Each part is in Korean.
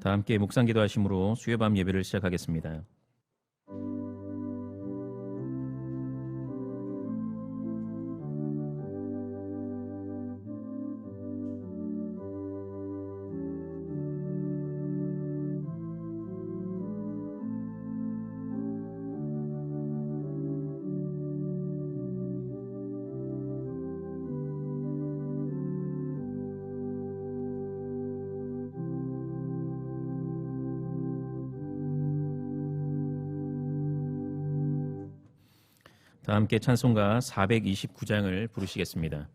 다 함께 묵상 기도하심으로 수요 밤 예배를 시작하겠습니다. 다 함께 찬송가 429장을 부르시겠습니다.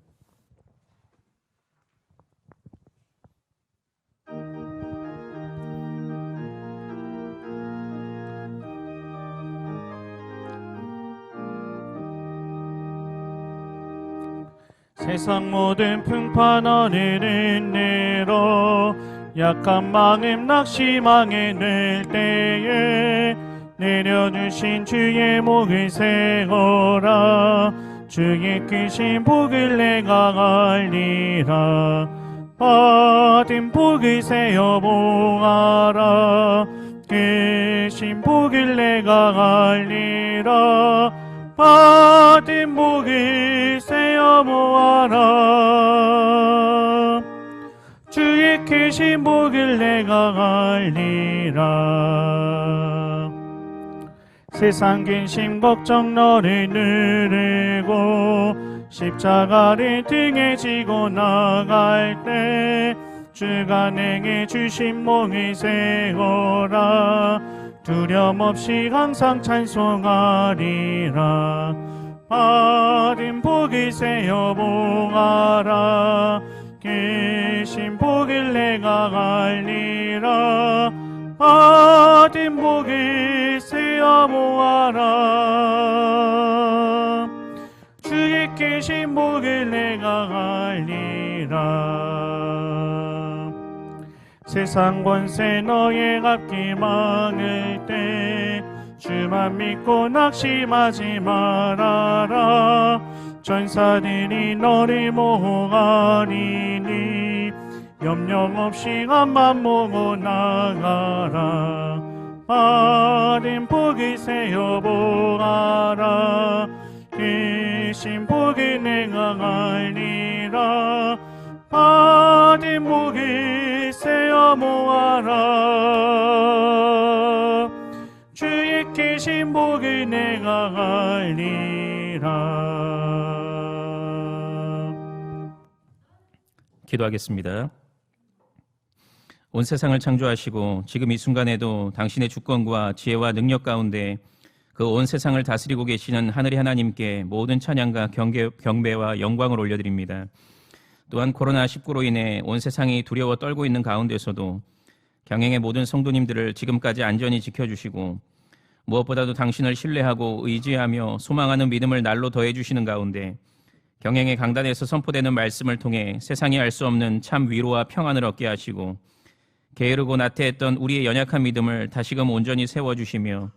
세상 모든 풍파너를 인내로 약한 마음 낙심하게 될 때에 내려주신 주의 목을 세워라. 주의 크신 복을 내가 알리라. 받은 복을 세어 모아라. 크신 복을 내가 알리라. 받은 복을 세어 모아라. 주의 크신 복을 내가 알리라. 세상 근심 걱정 너를 누르고 십자가를 등에 지고 나갈 때 주가 내게 주신 목을 세워라. 두려움 없이 항상 찬송하리라. 받은 복을 세어 모아라. 크신 복을 내가 알리라. 받은 복을 세어 모아라. 주의 크신 복을 내가 알리라. 세상 권세 너의 앞길 막을 때 주만 믿고 낙심하지 말아라. 전사들이 너를 모하리니 염려 없이 앞만 보고 나가라. 받은 복을 세어 보아라. 크신 복을 내가 알리라. 받은 복을 세어 모아라. 주의 크신 복을 내가 알리라. 기도하겠습니다. 온 세상을 창조하시고 지금 이 순간에도 당신의 주권과 지혜와 능력 가운데 그 온 세상을 다스리고 계시는 하늘의 하나님께 모든 찬양과 경배와 영광을 올려드립니다. 또한 코로나19로 인해 온 세상이 두려워 떨고 있는 가운데서도 경행의 모든 성도님들을 지금까지 안전히 지켜주시고 무엇보다도 당신을 신뢰하고 의지하며 소망하는 믿음을 날로 더해주시는 가운데 경행의 강단에서 선포되는 말씀을 통해 세상이 알 수 없는 참 위로와 평안을 얻게 하시고 게으르고 나태했던 우리의 연약한 믿음을 다시금 온전히 세워주시며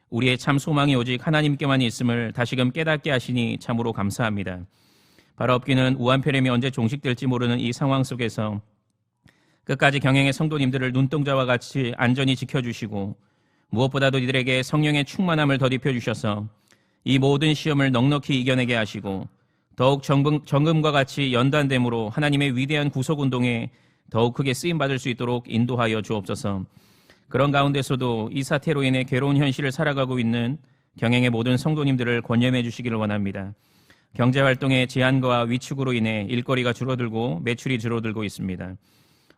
우리의 참 소망이 오직 하나님께만 있음을 다시금 깨닫게 하시니 참으로 감사합니다. 바로 없기는 우한폐렴이 언제 종식될지 모르는 이 상황 속에서 끝까지 경행의 성도님들을 눈동자와 같이 안전히 지켜주시고 무엇보다도 이들에게 성령의 충만함을 덧입혀 주셔서 이 모든 시험을 넉넉히 이겨내게 하시고 더욱 정금과 같이 연단됨으로 하나님의 위대한 구속운동에 더욱 크게 쓰임받을 수 있도록 인도하여 주옵소서. 그런 가운데서도 이 사태로 인해 괴로운 현실을 살아가고 있는 경행의 모든 성도님들을 권념해 주시기를 원합니다. 경제활동의 제한과 위축으로 인해 일거리가 줄어들고 매출이 줄어들고 있습니다.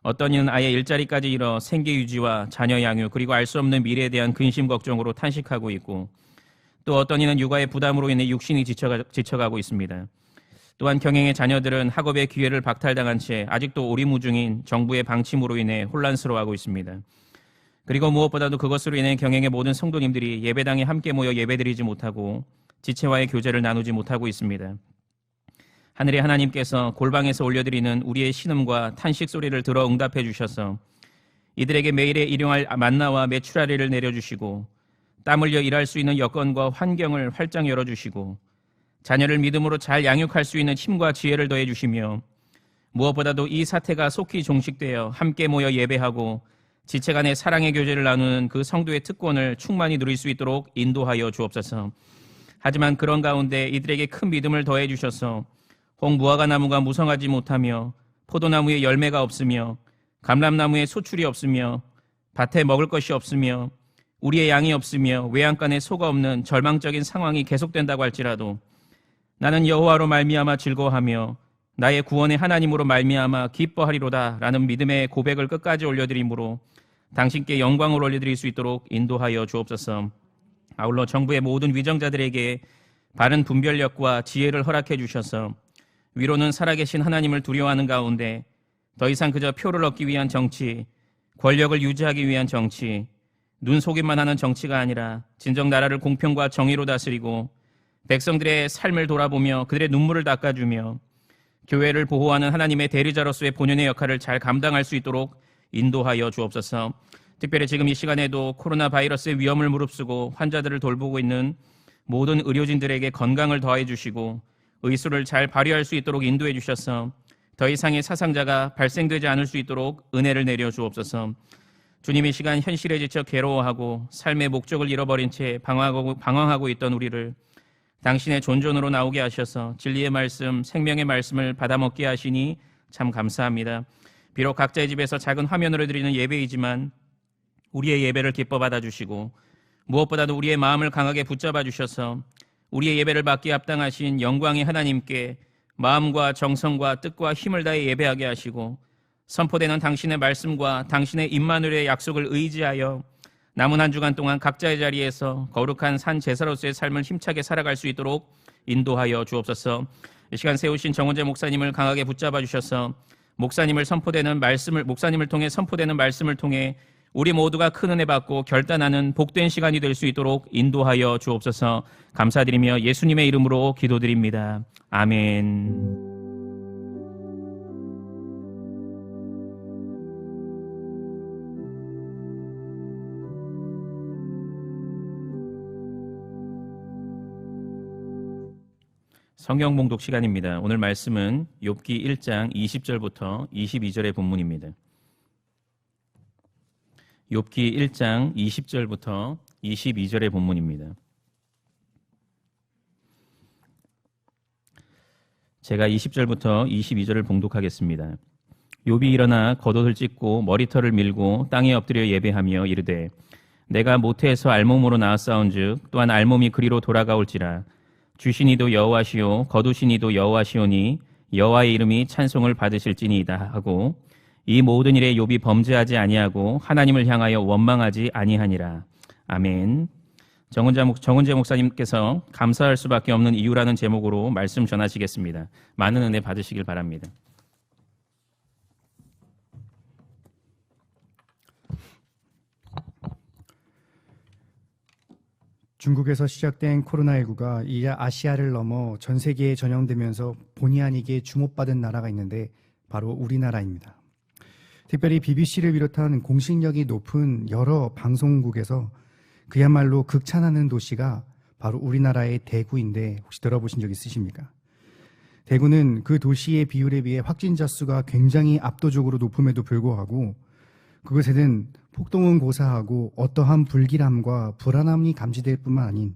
어떤 이는 아예 일자리까지 잃어 생계 유지와 자녀 양육 그리고 알 수 없는 미래에 대한 근심 걱정으로 탄식하고 있고 또 어떤 이는 육아의 부담으로 인해 육신이 지쳐가고 있습니다. 또한 경행의 자녀들은 학업의 기회를 박탈당한 채 아직도 오리무중인 정부의 방침으로 인해 혼란스러워하고 있습니다. 그리고 무엇보다도 그것으로 인해 경행의 모든 성도님들이 예배당에 함께 모여 예배드리지 못하고 지체와의 교제를 나누지 못하고 있습니다. 하늘의 하나님께서 골방에서 올려드리는 우리의 신음과 탄식 소리를 들어 응답해 주셔서 이들에게 매일의 일용할 만나와 메추라리를 내려주시고 땀 흘려 일할 수 있는 여건과 환경을 활짝 열어주시고 자녀를 믿음으로 잘 양육할 수 있는 힘과 지혜를 더해 주시며 무엇보다도 이 사태가 속히 종식되어 함께 모여 예배하고 지체 간의 사랑의 교제를 나누는 그 성도의 특권을 충만히 누릴 수 있도록 인도하여 주옵소서. 하지만 그런 가운데 이들에게 큰 믿음을 더해 주셔서 홍무화과 나무가 무성하지 못하며 포도나무에 열매가 없으며 감람나무에 소출이 없으며 밭에 먹을 것이 없으며 우리의 양이 없으며 외양간에 소가 없는 절망적인 상황이 계속된다고 할지라도 나는 여호와로 말미암아 즐거워하며 나의 구원의 하나님으로 말미암아 기뻐하리로다 라는 믿음의 고백을 끝까지 올려드리므로 당신께 영광을 올려드릴 수 있도록 인도하여 주옵소서. 아울러 정부의 모든 위정자들에게 바른 분별력과 지혜를 허락해 주셔서 위로는 살아계신 하나님을 두려워하는 가운데 더 이상 그저 표를 얻기 위한 정치, 권력을 유지하기 위한 정치, 눈속임만 하는 정치가 아니라 진정 나라를 공평과 정의로 다스리고 백성들의 삶을 돌아보며 그들의 눈물을 닦아주며 교회를 보호하는 하나님의 대리자로서의 본연의 역할을 잘 감당할 수 있도록 인도하여 주옵소서. 특별히 지금 이 시간에도 코로나 바이러스의 위험을 무릅쓰고 환자들을 돌보고 있는 모든 의료진들에게 건강을 더해 주시고 의술을 잘 발휘할 수 있도록 인도해 주셔서 더 이상의 사상자가 발생되지 않을 수 있도록 은혜를 내려 주옵소서. 주님, 이 시간 현실에 지쳐 괴로워하고 삶의 목적을 잃어버린 채 방황하고 있던 우리를 당신의 존존으로 나오게 하셔서 진리의 말씀, 생명의 말씀을 받아먹게 하시니 참 감사합니다. 비록 각자의 집에서 작은 화면으로 드리는 예배이지만 우리의 예배를 기뻐 받아주시고 무엇보다도 우리의 마음을 강하게 붙잡아 주셔서 우리의 예배를 받기에 합당하신 영광의 하나님께 마음과 정성과 뜻과 힘을 다해 예배하게 하시고 선포되는 당신의 말씀과 당신의 임마누엘의 약속을 의지하여 남은 한 주간 동안 각자의 자리에서 거룩한 산 제사로서의 삶을 힘차게 살아갈 수 있도록 인도하여 주옵소서. 이 시간 세우신 정원재 목사님을 강하게 붙잡아 주셔서 목사님을 통해 선포되는 말씀을 통해 우리 모두가 큰 은혜 받고 결단하는 복된 시간이 될 수 있도록 인도하여 주옵소서. 감사드리며 예수님의 이름으로 기도드립니다. 아멘. 성경 봉독 시간입니다. 오늘 말씀은 욥기 1장 20절부터 22절의 본문입니다. 욥기 1장 20절부터 22절의 본문입니다. 제가 20절부터 22절을 봉독하겠습니다. 욥이 일어나 겉옷을 찢고 머리털을 밀고 땅에 엎드려 예배하며 이르되 내가 모태에서 알몸으로 나왔사온즉 또한 알몸이 그리로 돌아가올지라. 주시니도 여호와시오 거두시니도 여호와시오니 여호와의 이름이 찬송을 받으실지니이다 하고 이 모든 일에 욥이 범죄하지 아니하고 하나님을 향하여 원망하지 아니하니라. 아멘. 정은재 목사님께서 감사할 수밖에 없는 이유라는 제목으로 말씀 전하시겠습니다. 많은 은혜 받으시길 바랍니다. 중국에서 시작된 코로나19가 이제 아시아를 넘어 전 세계에 전염되면서 본의 아니게 주목받은 나라가 있는데 바로 우리나라입니다. 특별히 BBC를 비롯한 공신력이 높은 여러 방송국에서 그야말로 극찬하는 도시가 바로 우리나라의 대구인데 혹시 들어보신 적 있으십니까? 대구는 그 도시의 비율에 비해 확진자 수가 굉장히 압도적으로 높음에도 불구하고 그곳에는 폭동은 고사하고 어떠한 불길함과 불안함이 감지될 뿐만 아닌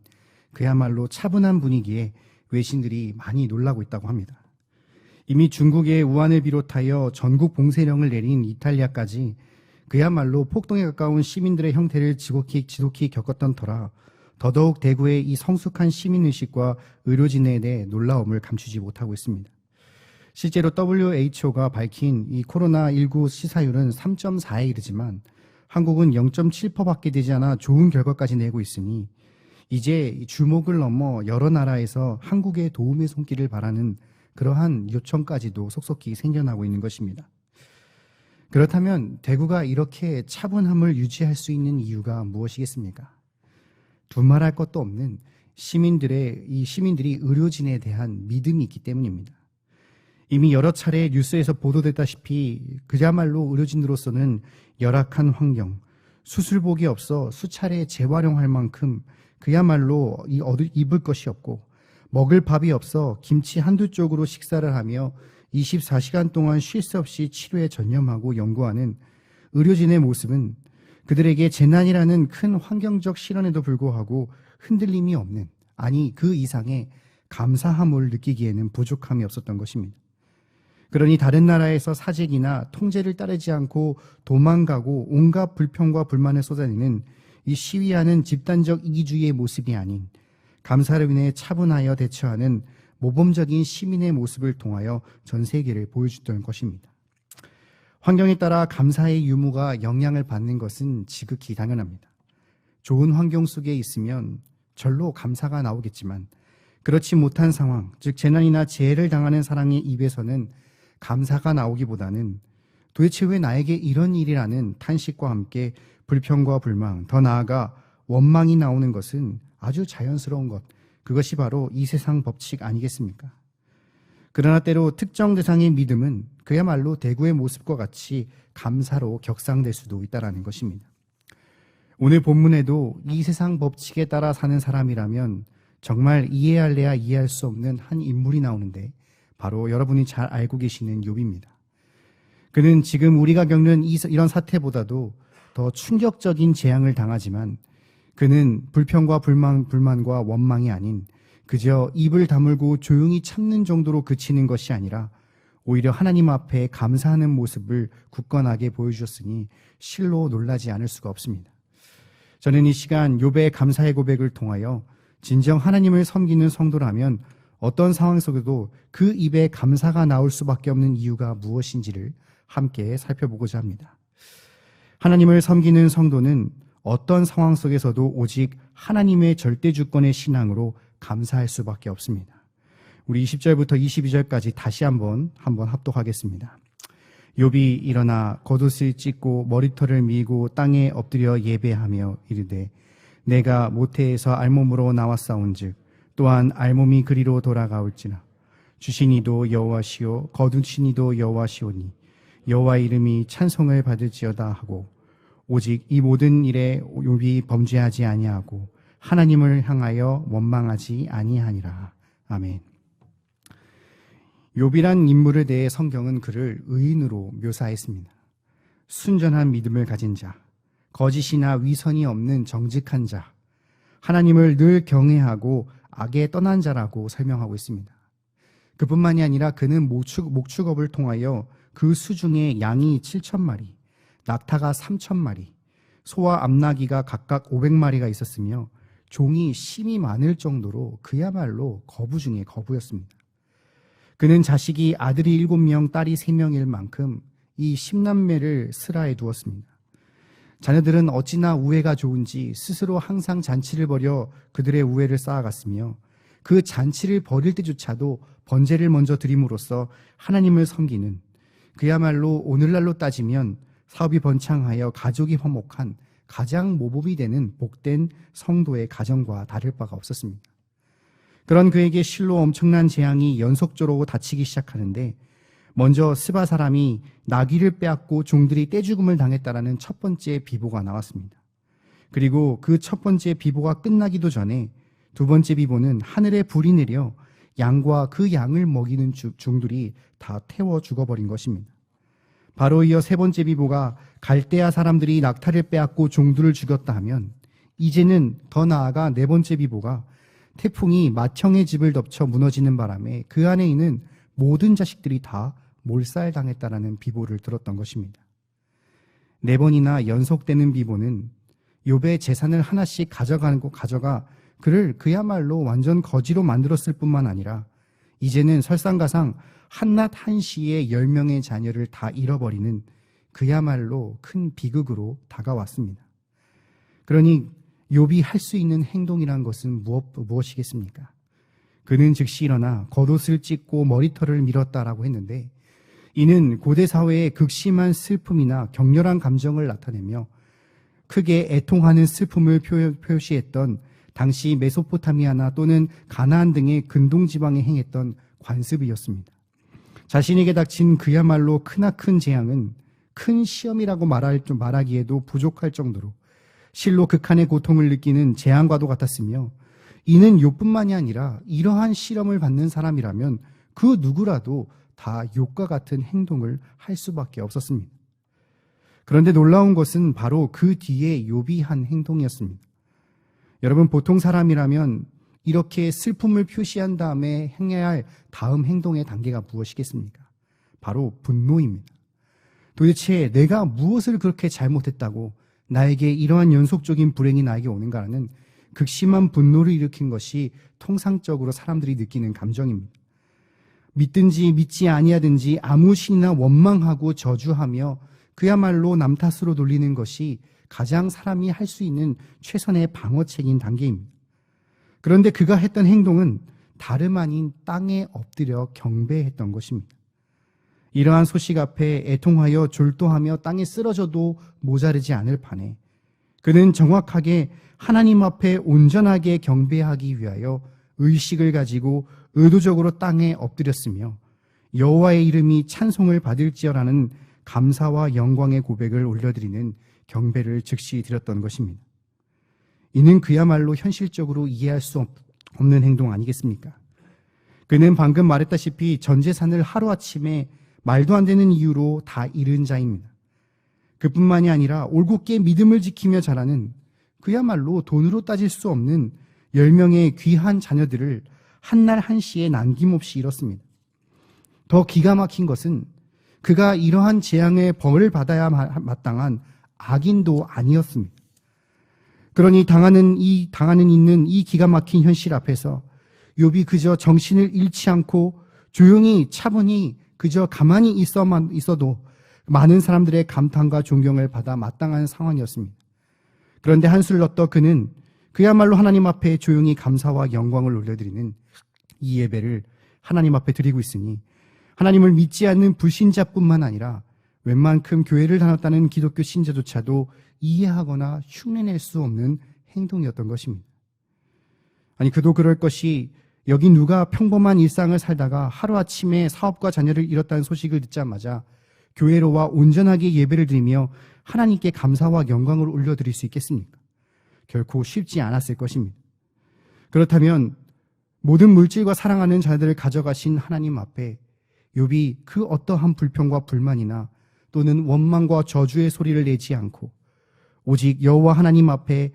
그야말로 차분한 분위기에 외신들이 많이 놀라고 있다고 합니다. 이미 중국의 우한을 비롯하여 전국 봉쇄령을 내린 이탈리아까지 그야말로 폭동에 가까운 시민들의 형태를 지독히 겪었던 터라 더더욱 대구의 이 성숙한 시민의식과 의료진에 대해 놀라움을 감추지 못하고 있습니다. 실제로 WHO가 밝힌 이 코로나19 시사율은 3.4에 이르지만 한국은 0.7%밖에 되지 않아 좋은 결과까지 내고 있으니 이제 주목을 넘어 여러 나라에서 한국의 도움의 손길을 바라는 그러한 요청까지도 속속히 생겨나고 있는 것입니다. 그렇다면 대구가 이렇게 차분함을 유지할 수 있는 이유가 무엇이겠습니까? 두말할 것도 없는 시민들이 의료진에 대한 믿음이 있기 때문입니다. 이미 여러 차례 뉴스에서 보도됐다시피 그야말로 의료진으로서는 열악한 환경, 수술복이 없어 수차례 재활용할 만큼 그야말로 입을 것이 없고 먹을 밥이 없어 김치 한두 쪽으로 식사를 하며 24시간 동안 쉴 새 없이 치료에 전념하고 연구하는 의료진의 모습은 그들에게 재난이라는 큰 환경적 실현에도 불구하고 흔들림이 없는, 아니 그 이상의 감사함을 느끼기에는 부족함이 없었던 것입니다. 그러니 다른 나라에서 사직이나 통제를 따르지 않고 도망가고 온갖 불평과 불만을 쏟아내는 이 시위하는 집단적 이기주의의 모습이 아닌 감사를 인해 차분하여 대처하는 모범적인 시민의 모습을 통하여 전 세계를 보여주던 것입니다. 환경에 따라 감사의 유무가 영향을 받는 것은 지극히 당연합니다. 좋은 환경 속에 있으면 절로 감사가 나오겠지만 그렇지 못한 상황, 즉 재난이나 재해를 당하는 사람의 입에서는 감사가 나오기보다는 도대체 왜 나에게 이런 일이라는 탄식과 함께 불평과 불망, 더 나아가 원망이 나오는 것은 아주 자연스러운 것, 그것이 바로 이 세상 법칙 아니겠습니까? 그러나 때로 특정 대상의 믿음은 그야말로 대구의 모습과 같이 감사로 격상될 수도 있다는 것입니다. 오늘 본문에도 이 세상 법칙에 따라 사는 사람이라면 정말 이해할래야 이해할 수 없는 한 인물이 나오는데 바로 여러분이 잘 알고 계시는 욥입니다. 그는 지금 우리가 겪는 이런 사태보다도 더 충격적인 재앙을 당하지만 그는 불평과 불만과 원망이 아닌 그저 입을 다물고 조용히 참는 정도로 그치는 것이 아니라 오히려 하나님 앞에 감사하는 모습을 굳건하게 보여주셨으니 실로 놀라지 않을 수가 없습니다. 저는 이 시간 욥의 감사의 고백을 통하여 진정 하나님을 섬기는 성도라면 어떤 상황 속에도 그 입에 감사가 나올 수밖에 없는 이유가 무엇인지를 함께 살펴보고자 합니다. 하나님을 섬기는 성도는 어떤 상황 속에서도 오직 하나님의 절대 주권의 신앙으로 감사할 수밖에 없습니다. 우리 20절부터 22절까지 다시 한번 합독하겠습니다. 욥이 일어나 겉옷을 찢고 머리털을 밀고 땅에 엎드려 예배하며 이르되 내가 모태에서 알몸으로 나왔사온즉 또한 알몸이 그리로 돌아가올지나 주시니도 여호와시요 거두시니도 여호와시오니 여호와 이름이 찬송을 받을지어다 하고 오직 이 모든 일에 욥이 범죄하지 아니하고 하나님을 향하여 원망하지 아니하니라. 아멘. 욥이란 인물에 대해 성경은 그를 의인으로 묘사했습니다. 순전한 믿음을 가진 자, 거짓이나 위선이 없는 정직한 자, 하나님을 늘 경외하고 악에 떠난 자라고 설명하고 있습니다. 그뿐만이 아니라 그는 목축업을 통하여 그 수중에 양이 7,000마리, 낙타가 3,000마리, 소와 암나귀가 각각 500마리가 있었으며 종이 심이 많을 정도로 그야말로 거부 중에 거부였습니다. 그는 자식이 아들이 7명, 딸이 3명일 만큼 이 10남매를 슬하에 두었습니다. 자녀들은 어찌나 우애가 좋은지 스스로 항상 잔치를 벌여 그들의 우애를 쌓아갔으며 그 잔치를 벌일 때조차도 번제를 먼저 드림으로써 하나님을 섬기는 그야말로 오늘날로 따지면 사업이 번창하여 가족이 화목한 가장 모범이 되는 복된 성도의 가정과 다를 바가 없었습니다. 그런 그에게 실로 엄청난 재앙이 연속적으로 닥치기 시작하는데 먼저 스바 사람이 나귀를 빼앗고 종들이 떼죽음을 당했다라는 첫 번째 비보가 나왔습니다. 그리고 그 첫 번째 비보가 끝나기도 전에 두 번째 비보는 하늘에 불이 내려 양과 그 양을 먹이는 종들이 다 태워 죽어버린 것입니다. 바로 이어 세 번째 비보가 갈대아 사람들이 낙타를 빼앗고 종들을 죽였다 하면 이제는 더 나아가 네 번째 비보가 태풍이 맏형의 집을 덮쳐 무너지는 바람에 그 안에 있는 모든 자식들이 다 몰살당했다라는 비보를 들었던 것입니다. 네 번이나 연속되는 비보는 욥의 재산을 하나씩 가져가 그를 그야말로 완전 거지로 만들었을 뿐만 아니라 이제는 설상가상 한낮 한시에 10명의 자녀를 다 잃어버리는 그야말로 큰 비극으로 다가왔습니다. 그러니 욥이 할 수 있는 행동이란 것은 무엇이겠습니까? 그는 즉시 일어나 겉옷을 찢고 머리털을 밀었다라고 했는데 이는 고대 사회의 극심한 슬픔이나 격렬한 감정을 나타내며 크게 애통하는 슬픔을 표시했던 당시 메소포타미아나 또는 가나안 등의 근동지방에 행했던 관습이었습니다. 자신에게 닥친 그야말로 크나큰 재앙은 큰 시험이라고 말하기에도 부족할 정도로 실로 극한의 고통을 느끼는 재앙과도 같았으며 이는 욥뿐만이 아니라 이러한 실험을 받는 사람이라면 그 누구라도 다 욥과 같은 행동을 할 수밖에 없었습니다. 그런데 놀라운 것은 바로 그 뒤에 욥이 한 행동이었습니다. 여러분, 보통 사람이라면 이렇게 슬픔을 표시한 다음에 행해야 할 다음 행동의 단계가 무엇이겠습니까? 바로 분노입니다. 도대체 내가 무엇을 그렇게 잘못했다고 나에게 이러한 연속적인 불행이 나에게 오는가라는 극심한 분노를 일으킨 것이 통상적으로 사람들이 느끼는 감정입니다. 믿든지 믿지 아니하든지 아무 신이나 원망하고 저주하며 그야말로 남 탓으로 돌리는 것이 가장 사람이 할 수 있는 최선의 방어책인 단계입니다. 그런데 그가 했던 행동은 다름 아닌 땅에 엎드려 경배했던 것입니다. 이러한 소식 앞에 애통하여 졸도하며 땅에 쓰러져도 모자르지 않을 판에 그는 정확하게 하나님 앞에 온전하게 경배하기 위하여 의식을 가지고 의도적으로 땅에 엎드렸으며 여호와의 이름이 찬송을 받을지어라는 감사와 영광의 고백을 올려드리는 경배를 즉시 드렸던 것입니다. 이는 그야말로 현실적으로 이해할 수 없는 행동 아니겠습니까? 그는 방금 말했다시피 전 재산을 하루아침에 말도 안 되는 이유로 다 잃은 자입니다. 그뿐만이 아니라 올곧게 믿음을 지키며 자라는 그야말로 돈으로 따질 수 없는 10명의 귀한 자녀들을 한날 한시에 남김없이 잃었습니다. 더 기가 막힌 것은 그가 이러한 재앙의 벌을 받아야 마땅한 악인도 아니었습니다. 그러니 당하는 있는 이 기가 막힌 현실 앞에서 욥이 그저 정신을 잃지 않고 조용히 차분히 그저 가만히 있어도 많은 사람들의 감탄과 존경을 받아 마땅한 상황이었습니다. 그런데 한술 넣더 그는 그야말로 하나님 앞에 조용히 감사와 영광을 올려드리는 이 예배를 하나님 앞에 드리고 있으니 하나님을 믿지 않는 불신자뿐만 아니라 웬만큼 교회를 다녔다는 기독교 신자조차도 이해하거나 흉내낼 수 없는 행동이었던 것입니다. 아니, 그도 그럴 것이 여기 누가 평범한 일상을 살다가 하루아침에 사업과 자녀를 잃었다는 소식을 듣자마자 교회로 와 온전하게 예배를 드리며 하나님께 감사와 영광을 올려드릴 수 있겠습니까? 결코 쉽지 않았을 것입니다. 그렇다면 모든 물질과 사랑하는 자들을 가져가신 하나님 앞에 욥이 그 어떠한 불평과 불만이나 또는 원망과 저주의 소리를 내지 않고 오직 여호와 하나님 앞에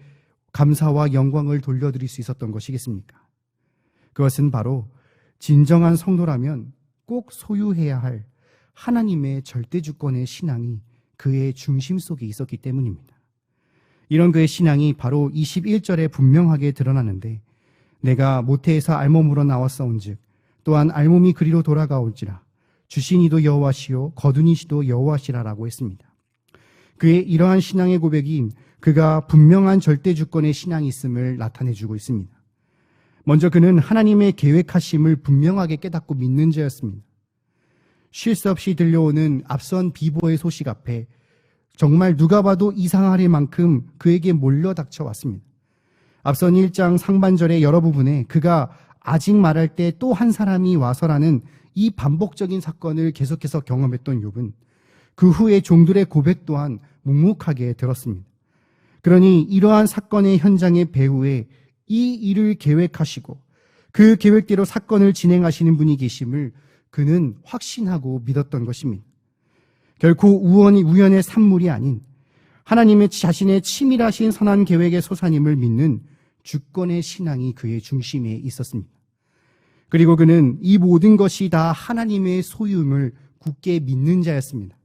감사와 영광을 돌려드릴 수 있었던 것이겠습니까? 그것은 바로 진정한 성도라면 꼭 소유해야 할 하나님의 절대주권의 신앙이 그의 중심 속에 있었기 때문입니다. 이런 그의 신앙이 바로 21절에 분명하게 드러나는데 내가 모태에서 알몸으로 나왔사온즉 또한 알몸이 그리로 돌아가올지라 주신 이도 여호와시요 거둔 이시도 여호와시라라고 했습니다. 그의 이러한 신앙의 고백이 그가 분명한 절대주권의 신앙이 있음을 나타내주고 있습니다. 먼저 그는 하나님의 계획하심을 분명하게 깨닫고 믿는 자였습니다. 쉴 새 없이 들려오는 앞선 비보의 소식 앞에 정말 누가 봐도 이상할 만큼 그에게 몰려 닥쳐왔습니다. 앞선 1장 상반절의 여러 부분에 그가 아직 말할 때 또 한 사람이 와서라는 이 반복적인 사건을 계속해서 경험했던 욥은 그 후에 종들의 고백 또한 묵묵하게 들었습니다. 그러니 이러한 사건의 현장의 배후에 이 일을 계획하시고 그 계획대로 사건을 진행하시는 분이 계심을 그는 확신하고 믿었던 것입니다. 결코 우연의 산물이 아닌 하나님의 자신의 치밀하신 선한 계획의 소산임을 믿는 주권의 신앙이 그의 중심에 있었습니다. 그리고 그는 이 모든 것이 다 하나님의 소유임을 굳게 믿는 자였습니다.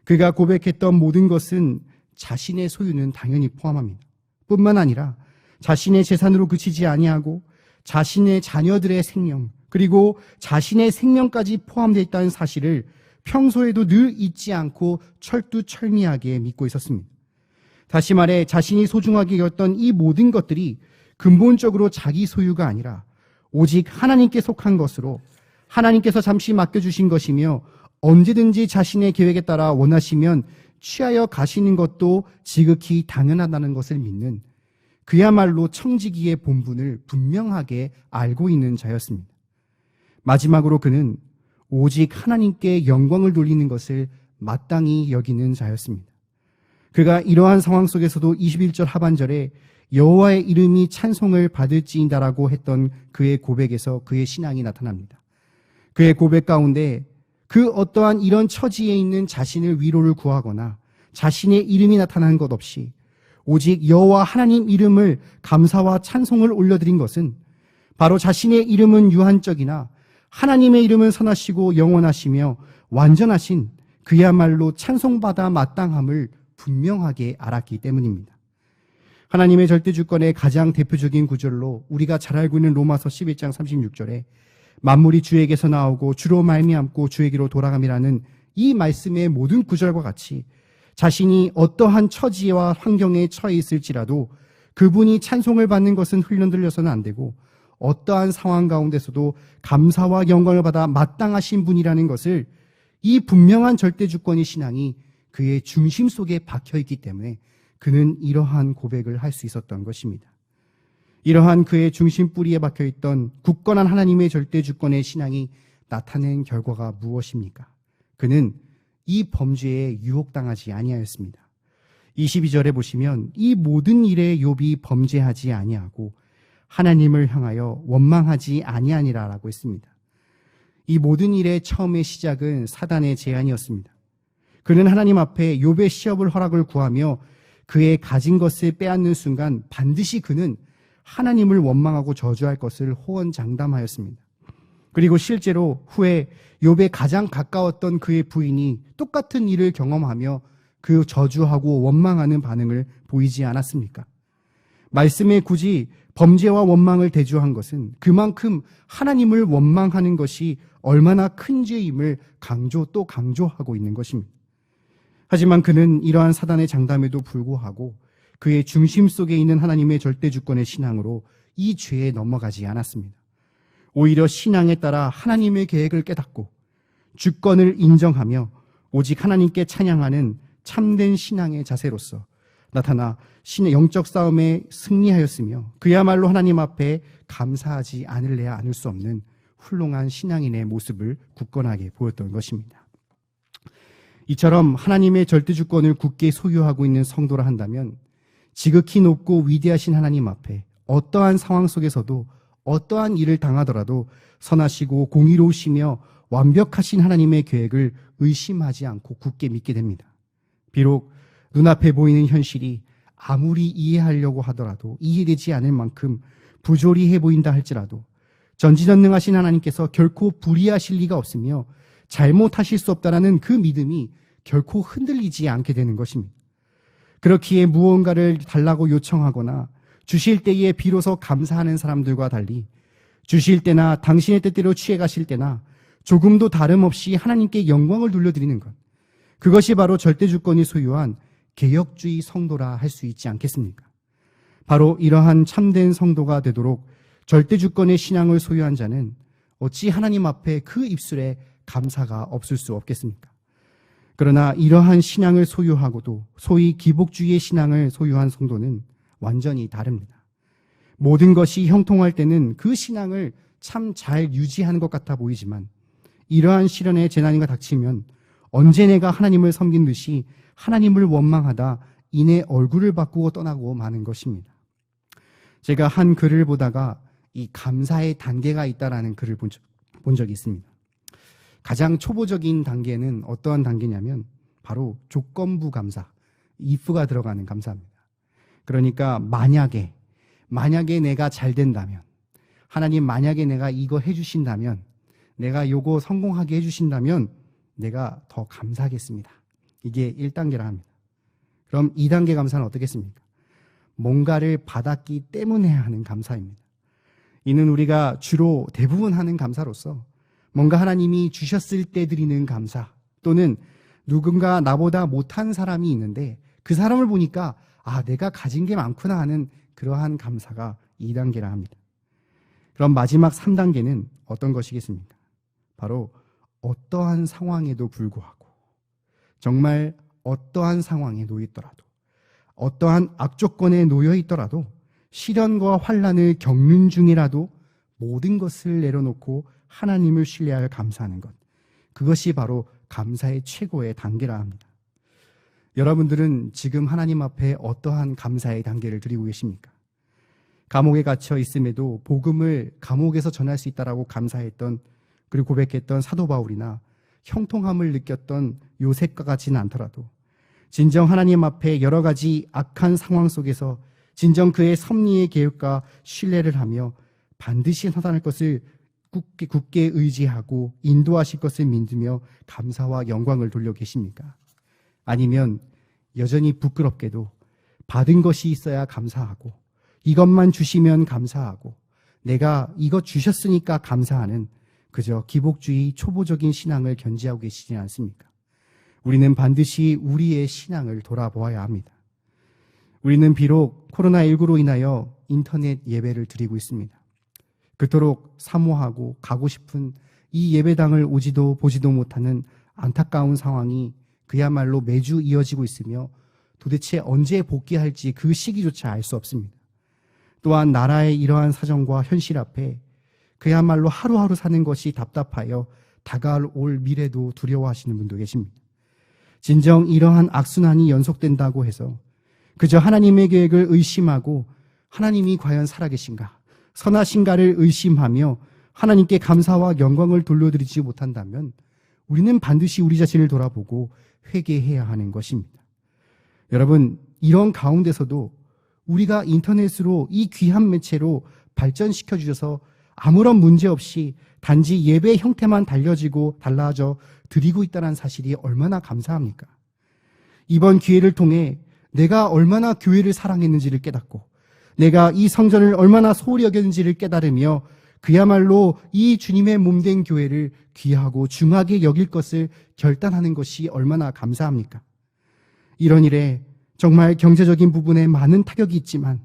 그가 고백했던 모든 것은 자신의 소유는 당연히 포함합니다. 뿐만 아니라 자신의 재산으로 그치지 아니하고 자신의 자녀들의 생명 그리고 자신의 생명까지 포함되어 있다는 사실을 평소에도 늘 잊지 않고 철두철미하게 믿고 있었습니다. 다시 말해 자신이 소중하게 여겼던 이 모든 것들이 근본적으로 자기 소유가 아니라 오직 하나님께 속한 것으로 하나님께서 잠시 맡겨주신 것이며 언제든지 자신의 계획에 따라 원하시면 취하여 가시는 것도 지극히 당연하다는 것을 믿는 그야말로 청지기의 본분을 분명하게 알고 있는 자였습니다. 마지막으로 그는 오직 하나님께 영광을 돌리는 것을 마땅히 여기는 자였습니다. 그가 이러한 상황 속에서도 21절 하반절에 여호와의 이름이 찬송을 받을지이다라고 했던 그의 고백에서 그의 신앙이 나타납니다. 그의 고백 가운데 그 어떠한 이런 처지에 있는 자신을 위로를 구하거나 자신의 이름이 나타난 것 없이 오직 여호와 하나님 이름을 감사와 찬송을 올려드린 것은 바로 자신의 이름은 유한적이나 하나님의 이름은 선하시고 영원하시며 완전하신 그야말로 찬송받아 마땅함을 분명하게 알았기 때문입니다. 하나님의 절대주권의 가장 대표적인 구절로 우리가 잘 알고 있는 로마서 11장 36절에 만물이 주에게서 나오고 주로 말미암고 주에게로 돌아감이라는 이 말씀의 모든 구절과 같이 자신이 어떠한 처지와 환경에 처해 있을지라도 그분이 찬송을 받는 것은 흘러들려서는 안 되고 어떠한 상황 가운데서도 감사와 영광을 받아 마땅하신 분이라는 것을 이 분명한 절대주권의 신앙이 그의 중심 속에 박혀있기 때문에 그는 이러한 고백을 할 수 있었던 것입니다. 이러한 그의 중심 뿌리에 박혀있던 굳건한 하나님의 절대주권의 신앙이 나타낸 결과가 무엇입니까? 그는 이 범죄에 유혹당하지 아니하였습니다. 22절에 보시면 이 모든 일에 욥이 범죄하지 아니하고 하나님을 향하여 원망하지 아니하니라라고 했습니다. 이 모든 일의 처음의 시작은 사단의 제안이었습니다. 그는 하나님 앞에 욥의 시업을 허락을 구하며 그의 가진 것을 빼앗는 순간 반드시 그는 하나님을 원망하고 저주할 것을 호언장담하였습니다. 그리고 실제로 후에 욥에 가장 가까웠던 그의 부인이 똑같은 일을 경험하며 그 저주하고 원망하는 반응을 보이지 않았습니까? 말씀에 굳이 범죄와 원망을 대조한 것은 그만큼 하나님을 원망하는 것이 얼마나 큰 죄임을 강조하고 있는 것입니다. 하지만 그는 이러한 사단의 장담에도 불구하고 그의 중심 속에 있는 하나님의 절대주권의 신앙으로 이 죄에 넘어가지 않았습니다. 오히려 신앙에 따라 하나님의 계획을 깨닫고 주권을 인정하며 오직 하나님께 찬양하는 참된 신앙의 자세로서 나타나 신의 영적 싸움에 승리하였으며 그야말로 하나님 앞에 감사하지 않을래야 않을 수 없는 훌륭한 신앙인의 모습을 굳건하게 보였던 것입니다. 이처럼 하나님의 절대주권을 굳게 소유하고 있는 성도라 한다면 지극히 높고 위대하신 하나님 앞에 어떠한 상황 속에서도 어떠한 일을 당하더라도 선하시고 공의로우시며 완벽하신 하나님의 계획을 의심하지 않고 굳게 믿게 됩니다. 비록 눈앞에 보이는 현실이 아무리 이해하려고 하더라도 이해되지 않을 만큼 부조리해 보인다 할지라도 전지전능하신 하나님께서 결코 불의하실 리가 없으며 잘못하실 수 없다라는 그 믿음이 결코 흔들리지 않게 되는 것입니다. 그렇기에 무언가를 달라고 요청하거나 주실 때에 비로소 감사하는 사람들과 달리 주실 때나 당신의 뜻대로 취해 가실 때나 조금도 다름없이 하나님께 영광을 돌려드리는 것, 그것이 바로 절대주권이 소유한 개혁주의 성도라 할 수 있지 않겠습니까? 바로 이러한 참된 성도가 되도록 절대주권의 신앙을 소유한 자는 어찌 하나님 앞에 그 입술에 감사가 없을 수 없겠습니까? 그러나 이러한 신앙을 소유하고도 소위 기복주의의 신앙을 소유한 성도는 완전히 다릅니다. 모든 것이 형통할 때는 그 신앙을 참 잘 유지하는 것 같아 보이지만 이러한 시련의 재난이가 닥치면 언제 내가 하나님을 섬긴 듯이 하나님을 원망하다 이내 얼굴을 바꾸고 떠나고 마는 것입니다. 제가 한 글을 보다가 이 감사의 단계가 있다라는 글을 본 적이 있습니다. 가장 초보적인 단계는 어떠한 단계냐면 바로 조건부 감사, if가 들어가는 감사입니다. 그러니까 만약에 내가 잘 된다면, 하나님 만약에 내가 이거 해주신다면, 내가 요거 성공하게 해주신다면 내가 더 감사하겠습니다. 이게 1단계라 합니다. 그럼 2단계 감사는 어떻겠습니까? 뭔가를 받았기 때문에 하는 감사입니다. 이는 우리가 주로 대부분 하는 감사로서 뭔가 하나님이 주셨을 때 드리는 감사, 또는 누군가 나보다 못한 사람이 있는데 그 사람을 보니까 내가 가진 게 많구나 하는 그러한 감사가 2단계라 합니다. 그럼 마지막 3단계는 어떤 것이겠습니까? 바로 어떠한 상황에도 불구하고, 정말 어떠한 상황에 놓여 있더라도, 어떠한 악조건에 놓여 있더라도, 시련과 환난을 겪는 중이라도 모든 것을 내려놓고 하나님을 신뢰하여 감사하는 것, 그것이 바로 감사의 최고의 단계라 합니다. 여러분들은 지금 하나님 앞에 어떠한 감사의 단계를 드리고 계십니까? 감옥에 갇혀 있음에도 복음을 감옥에서 전할 수 있다라고 감사했던, 그리고 고백했던 사도 바울이나 형통함을 느꼈던 요셉과 같지는 않더라도 진정 하나님 앞에 여러 가지 악한 상황 속에서 진정 그의 섭리의 계획과 신뢰를 하며 반드시 나타날 것을 굳게 의지하고 인도하실 것을 믿으며 감사와 영광을 돌려 계십니까? 아니면 여전히 부끄럽게도 받은 것이 있어야 감사하고 이것만 주시면 감사하고 내가 이것 주셨으니까 감사하는 그저 기복주의 초보적인 신앙을 견지하고 계시지 않습니까? 우리는 반드시 우리의 신앙을 돌아보아야 합니다. 우리는 비록 코로나19로 인하여 인터넷 예배를 드리고 있습니다. 그토록 사모하고 가고 싶은 이 예배당을 오지도 보지도 못하는 안타까운 상황이 그야말로 매주 이어지고 있으며 도대체 언제 복귀할지 그 시기조차 알 수 없습니다. 또한 나라의 이러한 사정과 현실 앞에 그야말로 하루하루 사는 것이 답답하여 다가올 미래도 두려워하시는 분도 계십니다. 진정 이러한 악순환이 연속된다고 해서 그저 하나님의 계획을 의심하고 하나님이 과연 살아계신가, 선하신가를 의심하며 하나님께 감사와 영광을 돌려드리지 못한다면 우리는 반드시 우리 자신을 돌아보고 회개해야 하는 것입니다. 여러분, 이런 가운데서도 우리가 인터넷으로 이 귀한 매체로 발전시켜 주셔서 아무런 문제 없이 단지 예배 형태만 달라져 드리고 있다는 사실이 얼마나 감사합니까? 이번 기회를 통해 내가 얼마나 교회를 사랑했는지를 깨닫고 내가 이 성전을 얼마나 소홀히 여겼는지를 깨달으며 그야말로 이 주님의 몸된 교회를 귀하고 중하게 여길 것을 결단하는 것이 얼마나 감사합니까? 이런 일에 정말 경제적인 부분에 많은 타격이 있지만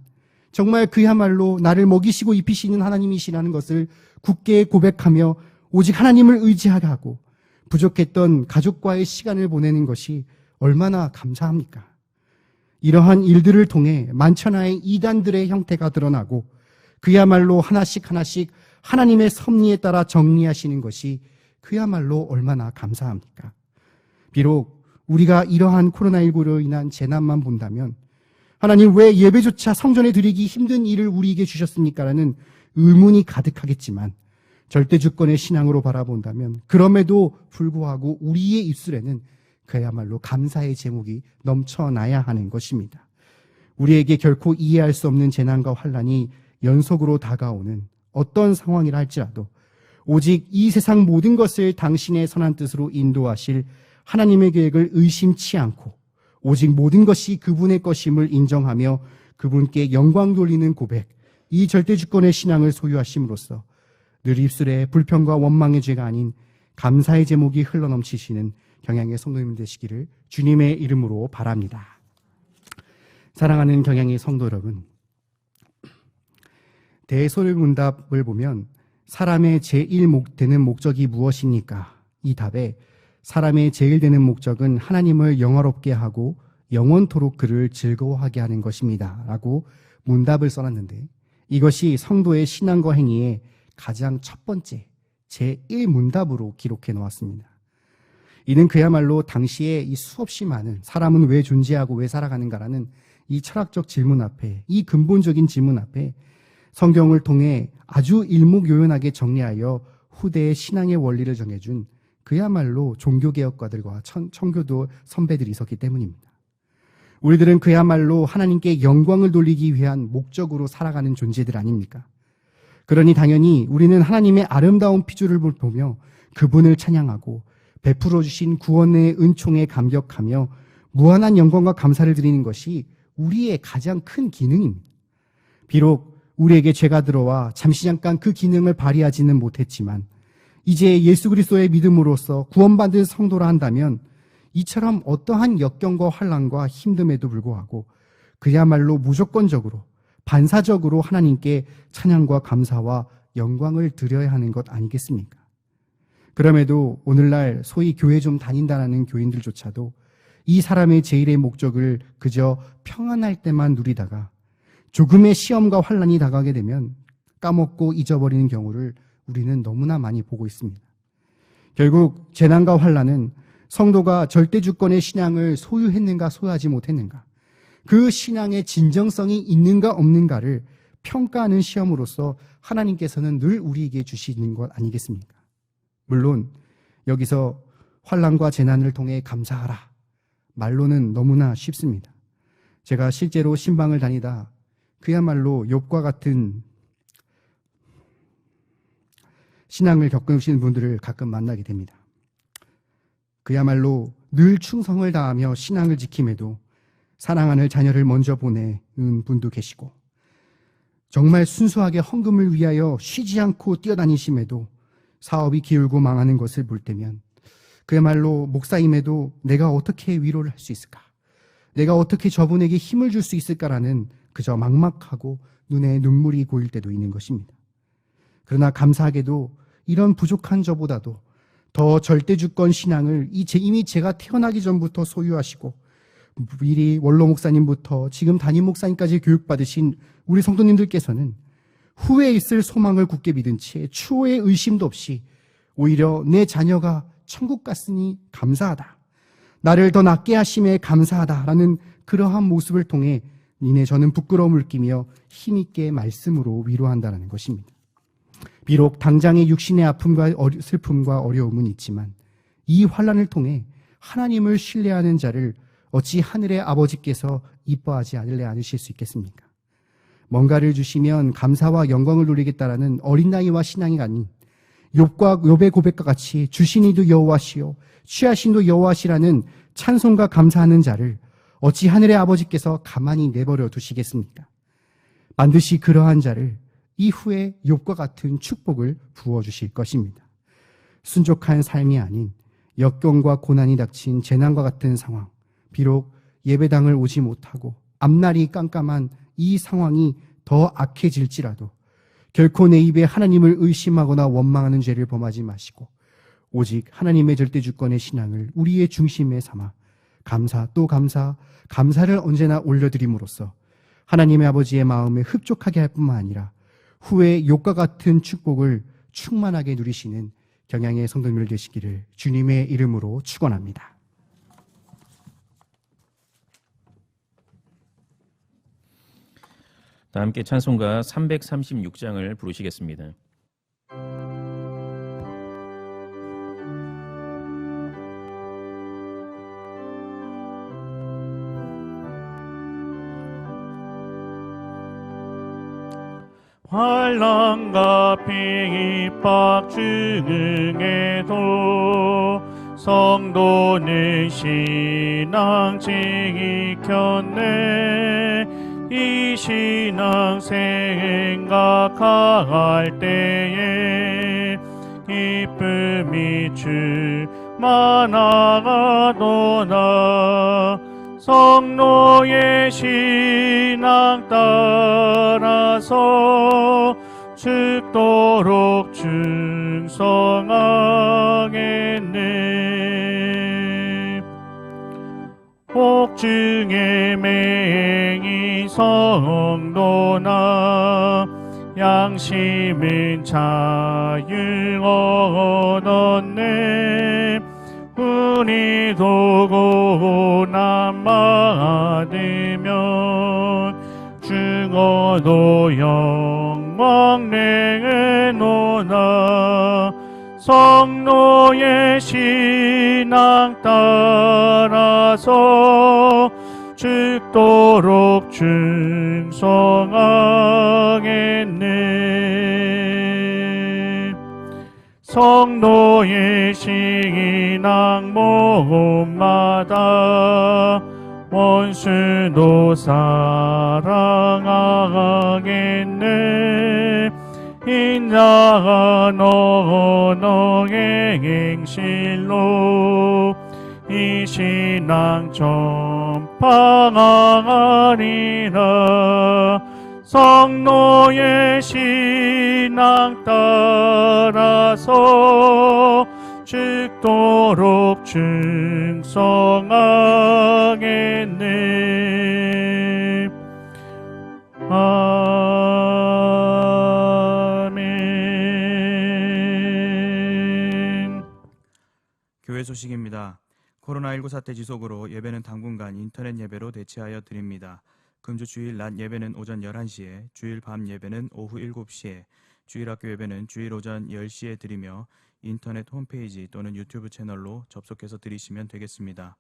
정말 그야말로 나를 먹이시고 입히시는 하나님이시라는 것을 굳게 고백하며 오직 하나님을 의지하게 하고 부족했던 가족과의 시간을 보내는 것이 얼마나 감사합니까? 이러한 일들을 통해 만천하의 이단들의 형태가 드러나고 그야말로 하나씩 하나님의 섭리에 따라 정리하시는 것이 그야말로 얼마나 감사합니까? 비록 우리가 이러한 코로나19로 인한 재난만 본다면 하나님 왜 예배조차 성전에 드리기 힘든 일을 우리에게 주셨습니까? 라는 의문이 가득하겠지만 절대주권의 신앙으로 바라본다면 그럼에도 불구하고 우리의 입술에는 그야말로 감사의 제목이 넘쳐나야 하는 것입니다. 우리에게 결코 이해할 수 없는 재난과 환난이 연속으로 다가오는 어떤 상황이라 할지라도 오직 이 세상 모든 것을 당신의 선한 뜻으로 인도하실 하나님의 계획을 의심치 않고 오직 모든 것이 그분의 것임을 인정하며 그분께 영광 돌리는 고백, 이 절대주권의 신앙을 소유하심으로써 늘 입술에 불평과 원망의 죄가 아닌 감사의 제목이 흘러넘치시는 경향의 성도님 되시기를 주님의 이름으로 바랍니다. 사랑하는 경향의 성도 여러분, 대소문답을 보면 사람의 제일 되는 목적이 무엇입니까? 이 답에 사람의 제일 되는 목적은 하나님을 영화롭게 하고 영원토록 그를 즐거워하게 하는 것입니다. 라고 문답을 써놨는데 이것이 성도의 신앙과 행위의 가장 첫 번째 제1문답으로 기록해 놓았습니다. 이는 그야말로 당시에 이 수없이 많은 사람은 왜 존재하고 왜 살아가는가라는 이 철학적 질문 앞에, 이 근본적인 질문 앞에 성경을 통해 아주 일목요연하게 정리하여 후대의 신앙의 원리를 정해준 그야말로 종교개혁가들과 청교도 선배들이 있었기 때문입니다. 우리들은 그야말로 하나님께 영광을 돌리기 위한 목적으로 살아가는 존재들 아닙니까? 그러니 당연히 우리는 하나님의 아름다운 피조를 보며 그분을 찬양하고 베풀어 주신 구원의 은총에 감격하며 무한한 영광과 감사를 드리는 것이 우리의 가장 큰 기능입니다. 비록 우리에게 죄가 들어와 잠시 잠깐 그 기능을 발휘하지는 못했지만 이제 예수 그리스도의 믿음으로써 구원받은 성도라 한다면 이처럼 어떠한 역경과 환난과 힘듦에도 불구하고 그야말로 무조건적으로 반사적으로 하나님께 찬양과 감사와 영광을 드려야 하는 것 아니겠습니까? 그럼에도 오늘날 소위 교회 좀 다닌다라는 교인들조차도 이 사람의 제일의 목적을 그저 평안할 때만 누리다가 조금의 시험과 환난이 다가게 되면 까먹고 잊어버리는 경우를 우리는 너무나 많이 보고 있습니다. 결국 재난과 환난은 성도가 절대주권의 신앙을 소유했는가 소유하지 못했는가, 그 신앙의 진정성이 있는가 없는가를 평가하는 시험으로서 하나님께서는 늘 우리에게 주시는 것 아니겠습니까? 물론 여기서 환난과 재난을 통해 감사하라, 말로는 너무나 쉽습니다. 제가 실제로 신방을 다니다 그야말로 욥과 같은 신앙을 겪으시는 분들을 가끔 만나게 됩니다. 그야말로 늘 충성을 다하며 신앙을 지킴에도 사랑하는 자녀를 먼저 보내는 분도 계시고, 정말 순수하게 헌금을 위하여 쉬지 않고 뛰어다니심에도 사업이 기울고 망하는 것을 볼 때면 그야말로 목사임에도 내가 어떻게 위로를 할 수 있을까? 내가 어떻게 저분에게 힘을 줄 수 있을까라는 그저 막막하고 눈에 눈물이 고일 때도 있는 것입니다. 그러나 감사하게도 이런 부족한 저보다도 더 절대주권 신앙을 이미 제가 태어나기 전부터 소유하시고 미리 원로 목사님부터 지금 담임 목사님까지 교육받으신 우리 성도님들께서는 후에 있을 소망을 굳게 믿은 채 추후의 의심도 없이 오히려 내 자녀가 천국 갔으니 감사하다, 나를 더 낫게 하심에 감사하다라는 그러한 모습을 통해 니네 저는 부끄러움을 끼며 힘있게 말씀으로 위로한다는 것입니다. 비록 당장의 육신의 아픔과 슬픔과 어려움은 있지만 이 환난을 통해 하나님을 신뢰하는 자를 어찌 하늘의 아버지께서 이뻐하지 않으실 수 있겠습니까? 뭔가를 주시면 감사와 영광을 누리겠다라는 어린 나이와 신앙이 아닌 욥의 고백과 같이 주신 이도 여호와시요 취하신 이도 여호와시라는 찬송과 감사하는 자를 어찌 하늘의 아버지께서 가만히 내버려 두시겠습니까? 반드시 그러한 자를 이후에 욥과 같은 축복을 부어주실 것입니다. 순족한 삶이 아닌 역경과 고난이 닥친 재난과 같은 상황, 비록 예배당을 오지 못하고 앞날이 깜깜한 이 상황이 더 악해질지라도 결코 내 입에 하나님을 의심하거나 원망하는 죄를 범하지 마시고 오직 하나님의 절대주권의 신앙을 우리의 중심에 삼아 감사 또 감사, 감사를 언제나 올려드림으로써 하나님의 아버지의 마음에 흡족하게 할 뿐만 아니라 후에 욥과 같은 축복을 충만하게 누리시는 경양의 성도님들 되시기를 주님의 이름으로 축원합니다. 다 함께 찬송가 336장을 부르시겠습니다. 환난과 핍박 중에도 성도는 신앙 지켰네. 이 신앙 생각할 때에 기쁨이 충만하도다. 성도의 신앙 따라서 죽도록 충성하겠네. 복중의 맹이 성도나 양심은 자유 얻었네. 우리도 고난 받으면 죽어도 영광 내노나. 성도의 신앙 따라서 죽도록 충성하겠네. 성도의 신앙 모험마다 원수도 사랑하겠네. 인자가 너의 행실로 이 신앙 전파하리라. 성도의 신앙 따라서 죽도록 충성하겠네. 아멘. 교회 소식입니다. 코로나19 사태 지속으로 예배는 당분간 인터넷 예배로 대체하여 드립니다. 금주 주일 낮 예배는 오전 11시에, 주일 밤 예배는 오후 7시에, 주일 학교 예배는 주일 오전 10시에 드리며 인터넷 홈페이지 또는 유튜브 채널로 접속해서 드리시면 되겠습니다.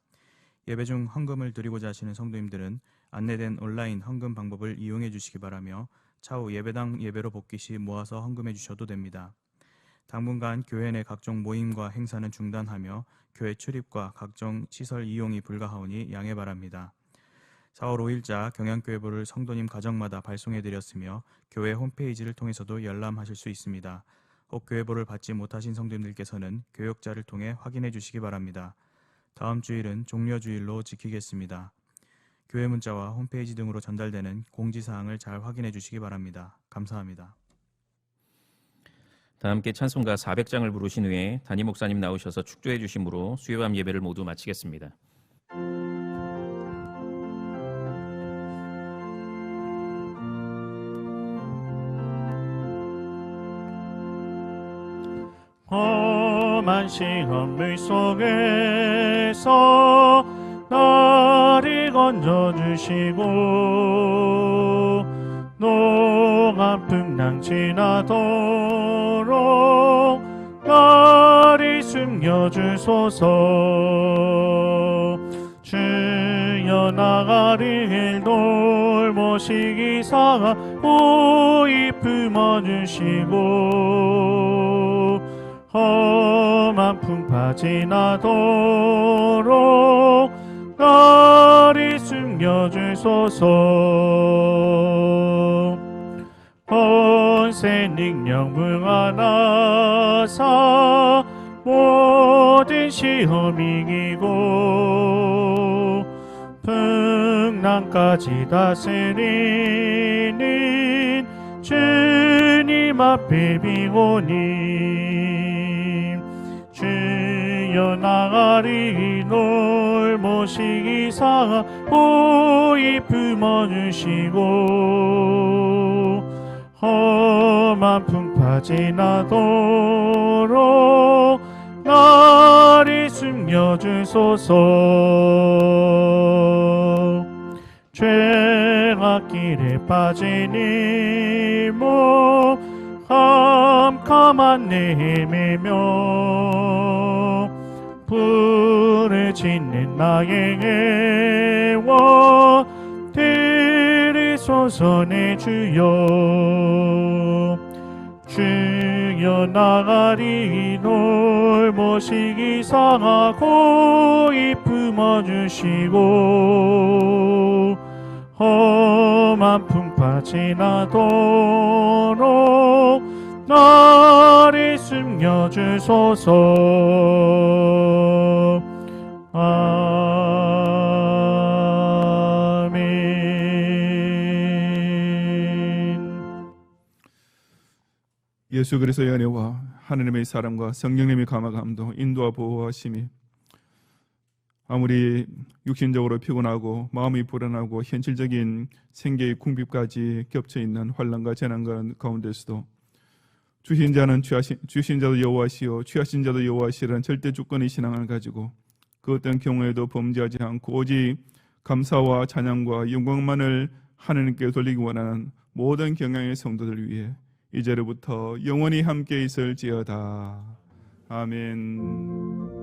예배 중 헌금을 드리고자 하시는 성도님들은 안내된 온라인 헌금 방법을 이용해 주시기 바라며 차후 예배당 예배로 복귀 시 모아서 헌금해 주셔도 됩니다. 당분간 교회 내 각종 모임과 행사는 중단하며 교회 출입과 각종 시설 이용이 불가하오니 양해 바랍니다. 4월 5일자 경양교회부를 성도님 가정마다 발송해 드렸으며 교회 홈페이지를 통해서도 열람하실 수 있습니다. 혹 교회부를 받지 못하신 성도님들께서는 교역자를 통해 확인해 주시기 바랍니다. 다음 주일은 종려주일로 지키겠습니다. 교회 문자와 홈페이지 등으로 전달되는 공지사항을 잘 확인해 주시기 바랍니다. 감사합니다. 다 함께 찬송가 400장을 부르신 후에 담임 목사님 나오셔서 축도해 주심으로 수요밤 예배를 모두 마치겠습니다. 험한 시험 물속에서 나를 건져주시고 농아픔 지나도록 나를 숨겨주소서. 주여 나가를 돌보시기사 오이 품어주시고 험한 풍파 지나도록 나를 숨겨주소서. 본세 능력 무한하사 모든 시험 이기고 풍랑까지 다스리는 주님 앞에 비고니 주여 나가리 돌보시기사 오이 품어주시고 험한 풍파 지나도록 나를 숨겨주소서. 죄악길에 빠진 이몸 캄캄한 내 헤매며 불을 짓는 나의 애원 들으소서 내 주여. 주여 나가리 돌보시기사 고이 품어주시고 험한 풍파 지나도록 나를 숨겨주소서. 아멘. 예수 그리스도의 은혜와 하느님의 사랑과 성령님의 감화감동, 인도와 보호하심이 아무리 육신적으로 피곤하고 마음이 불안하고 현실적인 생계의 궁핍까지 겹쳐있는 환난과 재난 가운데서도 주신 자는 주신 자도 여호와시요 취하신 자도 여호와시라는 절대 주권의 신앙을 가지고 그 어떤 경우에도 범죄하지 않고 오직 감사와 찬양과 영광만을 하느님께 돌리기 원하는 모든 경향의 성도들 위해 이제로부터 영원히 함께 있을지어다. 아멘.